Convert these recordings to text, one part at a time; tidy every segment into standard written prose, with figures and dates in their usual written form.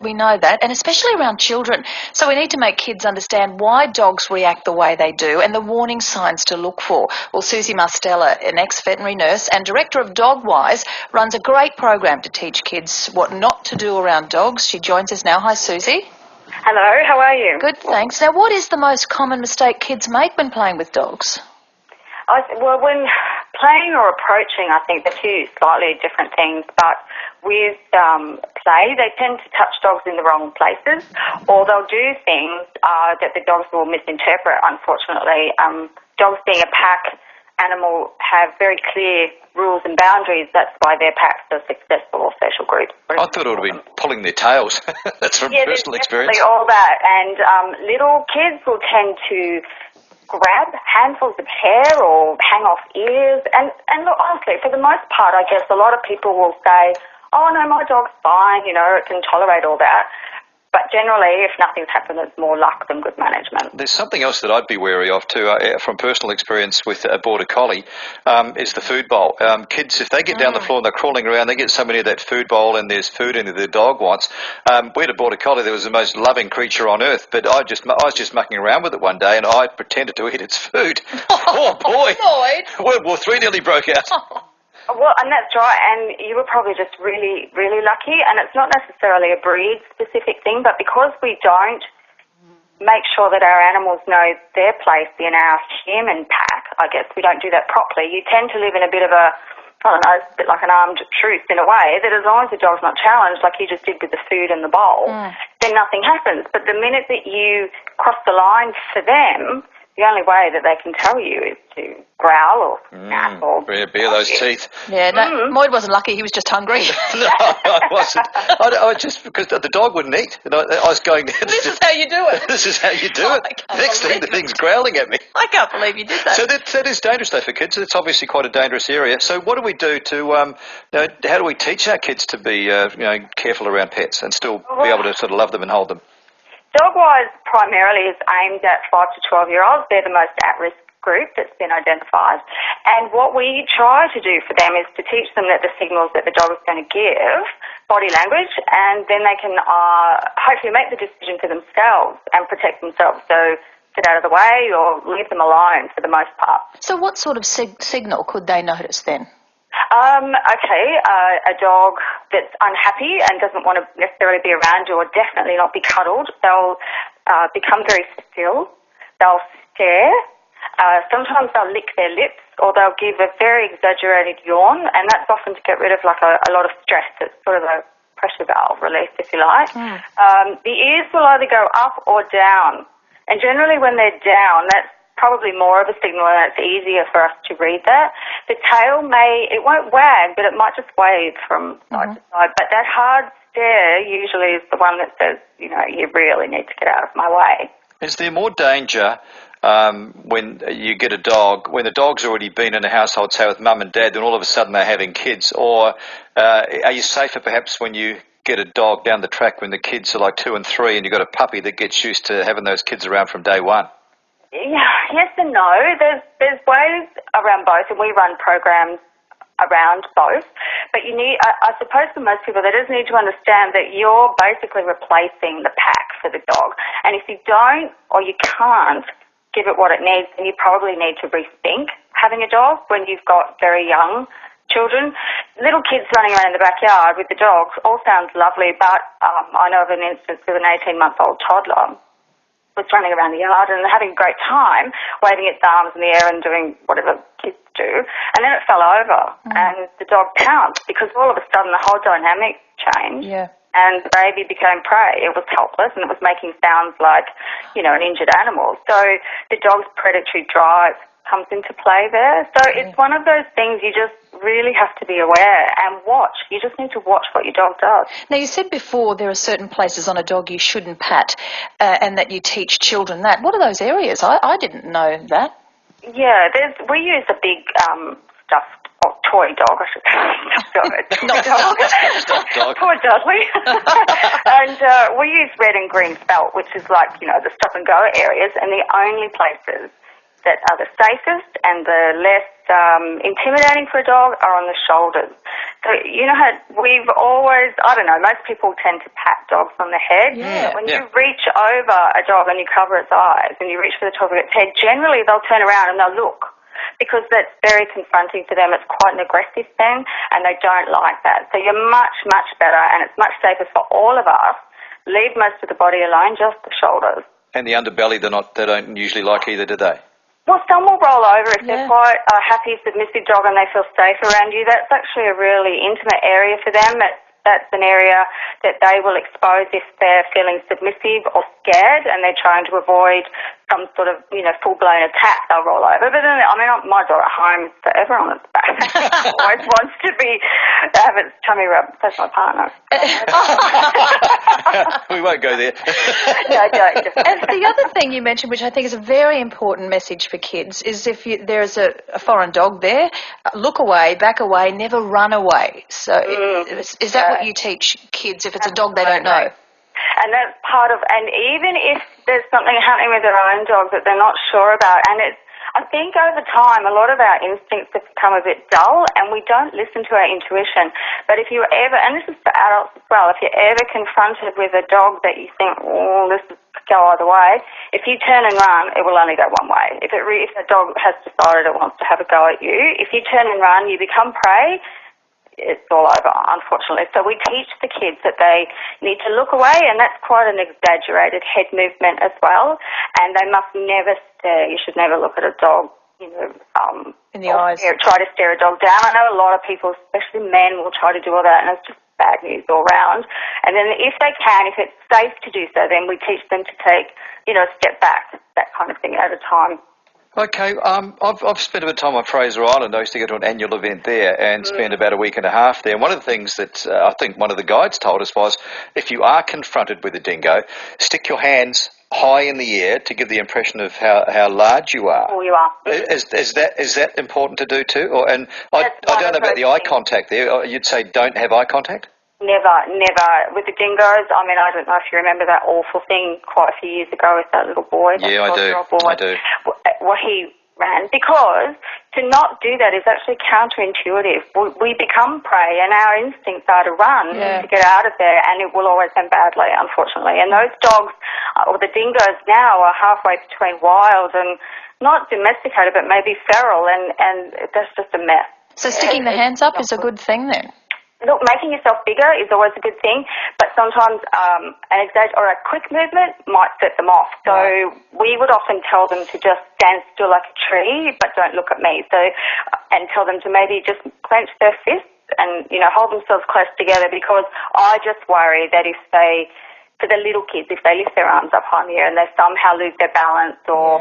We know that, and especially around children. So we need to make kids understand why dogs react the way they do and the warning signs to look for. Well, Susie Mastella, an ex-veterinary nurse and director of DogWise, runs a great program to teach kids what not to do around dogs. She joins us now. Hi, Susie. Hello, how are you? Good, thanks. Now, what is the most common mistake kids make when playing with dogs? Well, when playing or approaching, I think they're two slightly different things, but with play, they tend to touch dogs in the wrong places, or they'll do things that the dogs will misinterpret, unfortunately. Dogs being a pack animal have very clear rules and boundaries. That's why their packs are successful, or social groups. I thought it would have been pulling their tails. That's from personal experience. Yeah, all that. And little kids will tend to grab handfuls of hair or hang off ears. And look, honestly, for the most part, I guess a lot of people will say, oh, no, my dog's fine, it can tolerate all that. But generally, if nothing's happened, it's more luck than good management. There's something else that I'd be wary of too, from personal experience with a border collie, is the food bowl. Kids, if they get down the floor and they're crawling around, they get so many of that food bowl and there's food in it the dog wants. We had a border collie that was the most loving creature on earth, but I was just mucking around with it one day and I pretended to eat its food. Oh boy! Moyd. World War III nearly broke out. Well, and that's right, and you were probably just really, really lucky, and it's not necessarily a breed-specific thing, but because we don't make sure that our animals know their place in our human pack, I guess we don't do that properly, you tend to live in a bit of a, I don't know, it's a bit like an armed truce in a way, that as long as the dog's not challenged, like you just did with the food and the bowl, then nothing happens. But the minute that you cross the line for them, the only way that they can tell you is to growl or snap or... Bare those teeth. Yeah, no, Moyd wasn't lucky. He was just hungry. No, I wasn't. I just, because the dog wouldn't eat. And I was going... This is how you do it. This is how you do it. Next thing, the thing's growling at me. I can't believe you did that. So that is dangerous, though, for kids. It's obviously quite a dangerous area. So what do we do to... how do we teach our kids to be, careful around pets and still be able to sort of love them and hold them? DogWise primarily is aimed at 5 to 12-year-olds. They're the most at-risk group that's been identified. And what we try to do for them is to teach them that the signals that the dog is going to give, body language, and then they can hopefully make the decision for themselves and protect themselves. So sit out of the way or leave them alone for the most part. So what sort of signal could they notice then? A dog that's unhappy and doesn't want to necessarily be around you or definitely not be cuddled, they'll become very still, they'll stare, sometimes they'll lick their lips or they'll give a very exaggerated yawn, and that's often to get rid of like a lot of stress. It's sort of a pressure valve release, if you like. The ears will either go up or down, and generally when they're down, that's probably more of a signal and it's easier for us to read that. The tail it won't wag, but it might just wave from side to side. But that hard stare usually is the one that says, you really need to get out of my way. Is there more danger when you get a dog, when the dog's already been in a household, say with mum and dad, then all of a sudden they're having kids? Or are you safer perhaps when you get a dog down the track when the kids are like 2 and 3 and you've got a puppy that gets used to having those kids around from day one? Yeah, yes and no. There's ways around both, and we run programs around both. But you need, I suppose for most people, they just need to understand that you're basically replacing the pack for the dog. And if you don't or you can't give it what it needs, then you probably need to rethink having a dog when you've got very young children. Little kids running around in the backyard with the dogs all sounds lovely, but I know of an instance with an 18-month-old toddler was running around the yard and having a great time, waving its arms in the air and doing whatever kids do, and then it fell over and the dog pounced because all of a sudden the whole dynamic changed and the baby became prey. It was helpless and it was making sounds like, an injured animal. So the dog's predatory drive comes into play there. So it's one of those things you just really have to be aware and watch. You just need to watch what your dog does. Now, you said before there are certain places on a dog you shouldn't pat and that you teach children that. What are those areas? I didn't know that. Yeah, we use a big stuffed toy dog, I should say. Not dog. Stuffed dog. Poor Dudley. And we use red and green felt, which is like, the stop and go areas, and the only places that are the safest and the less intimidating for a dog are on the shoulders. So you know how we've always, I don't know, most people tend to pat dogs on the head. Yeah. When you reach over a dog and you cover its eyes and you reach for the top of its head, generally they'll turn around and they'll look, because that's very confronting to them. It's quite an aggressive thing and they don't like that. So you're much, much better, and it's much safer for all of us. Leave most of the body alone, just the shoulders. And the underbelly, they don't usually like either, do they? Well, some will roll over if they're quite a happy, submissive dog and they feel safe around you. That's actually a really intimate area for them. That's an area that they will expose if they're feeling submissive or scared and they're trying to avoid some sort of, full-blown attack. They'll roll over. But then, my dog at home is forever on its back. Always wants to have its tummy rubbed. That's my partner. We won't go there. No, don't. And the other thing you mentioned, which I think is a very important message for kids, is if there's a foreign dog there, look away, back away, never run away. So is that what you teach kids if it's a dog they don't know? And that's part of, and even if there's something happening with their own dog that they're not sure about, and I think over time a lot of our instincts have become a bit dull and we don't listen to our intuition. But if you ever, and this is for adults as well, if you're ever confronted with a dog that you think, this could go either way, if you turn and run, it will only go one way. If the dog has decided it wants to have a go at you, if you turn and run, you become prey. It's all over, unfortunately. So we teach the kids that they need to look away, and that's quite an exaggerated head movement as well. And they must never stare. You should never look at a dog, in the eyes. Try to stare a dog down. I know a lot of people, especially men, will try to do all that, and it's just bad news all round. And then if they can, if it's safe to do so, then we teach them to take, a step back, that kind of thing at a time. Okay, I've spent a bit of time on Fraser Island. I used to go to an annual event there and spend about a week and a half there. And one of the things that I think one of the guides told us was, if you are confronted with a dingo, stick your hands high in the air to give the impression of how large you are. Oh, you are. Is that important to do too? I don't know about the eye contact there. You'd say don't have eye contact? Never. With the dingoes, I don't know if you remember that awful thing quite a few years ago with that little boy. Yeah, I do. Well, he ran, because to not do that is actually counterintuitive. We become prey and our instincts are to run, to get out of there, and it will always end badly, unfortunately. And those dogs, or the dingoes now, are halfway between wild and not domesticated, but maybe feral, and that's just a mess. So sticking the hands up is a good thing then? Look, making yourself bigger is always a good thing, but sometimes an or a quick movement might set them off. So we would often tell them to just stand still like a tree, but don't look at me. So, and tell them to maybe just clench their fists and, hold themselves close together, because I just worry that for the little kids, if they lift their arms up high in the air and they somehow lose their balance or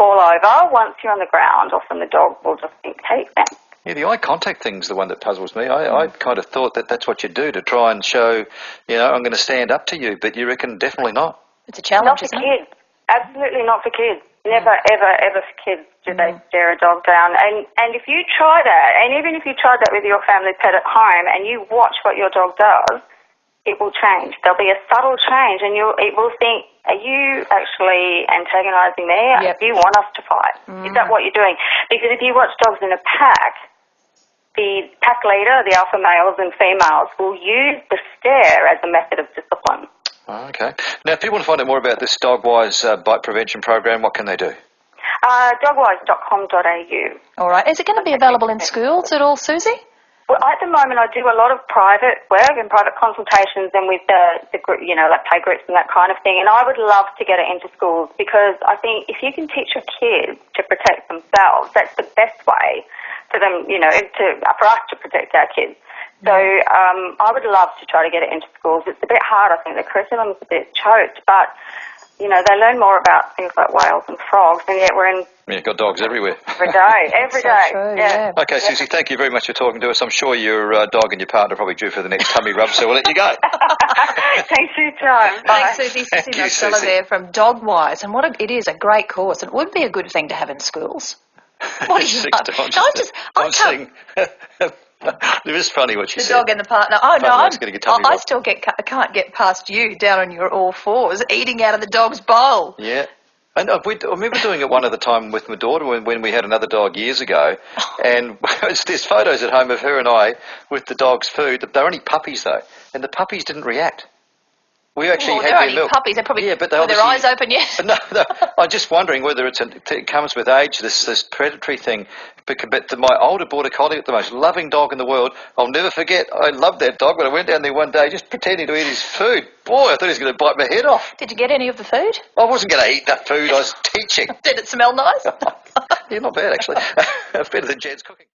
fall over, once you're on the ground, often the dog will just think, hey, thanks. Yeah, the eye contact thing's the one that puzzles me. I kind of thought that's what you do to try and show, I'm going to stand up to you, but you reckon definitely not. It's a challenge, isn't it? Not for kids. Absolutely not for kids. Never, ever, ever for kids do they stare a dog down. And if you try that, and even if you tried that with your family pet at home and you watch what your dog does, it will change. There'll be a subtle change, and it will think, are you actually antagonising me? Yep. Do you want us to fight? Is that what you're doing? Because if you watch dogs in a pack, the pack leader, the alpha males and females, will use the stare as a method of discipline. Okay. Now, if people want to find out more about this DogWise bite prevention program, what can they do? Dogwise.com.au. All right. Is it going to be available in schools at all, Susie? Well, at the moment, I do a lot of private work and private consultations, and with the group, like play groups and that kind of thing. And I would love to get it into schools, because I think if you can teach your kids to protect themselves, that's the best way for them, for us to protect our kids. So I would love to try to get it into schools. It's a bit hard, I think. The curriculum is a bit choked, but they learn more about things like whales and frogs, and yet we're in... You've got dogs everywhere. Every day. True, yeah. Okay, Susie, thank you very much for talking to us. I'm sure your dog and your partner are probably due for the next tummy rub, so we'll let you go. Thanks for your time. Bye. Thanks, Susie. Thank you, Susie Susie. there from DogWise. And it is a great course. It would be a good thing to have in schools. What do you think? I'm saying... It is funny what you said. The dog and the partner. Oh, no, I still can't get past you down on your all fours, eating out of the dog's bowl. Yeah. And I remember doing it one at a time with my daughter when we had another dog years ago, and there's photos at home of her and I with the dog's food. They're only puppies though, and the puppies didn't react. We actually had they're their only milk. puppies. They're probably but with their eyes open yet. No, I'm just wondering whether it comes with age, this predatory thing. But my older border collie, the most loving dog in the world, I'll never forget. I loved that dog, but I went down there one day just pretending to eat his food. Boy, I thought he was going to bite my head off. Did you get any of the food? I wasn't going to eat that food. I was teaching. Did it smell nice? Yeah, not bad actually. It's better than Jed's cooking.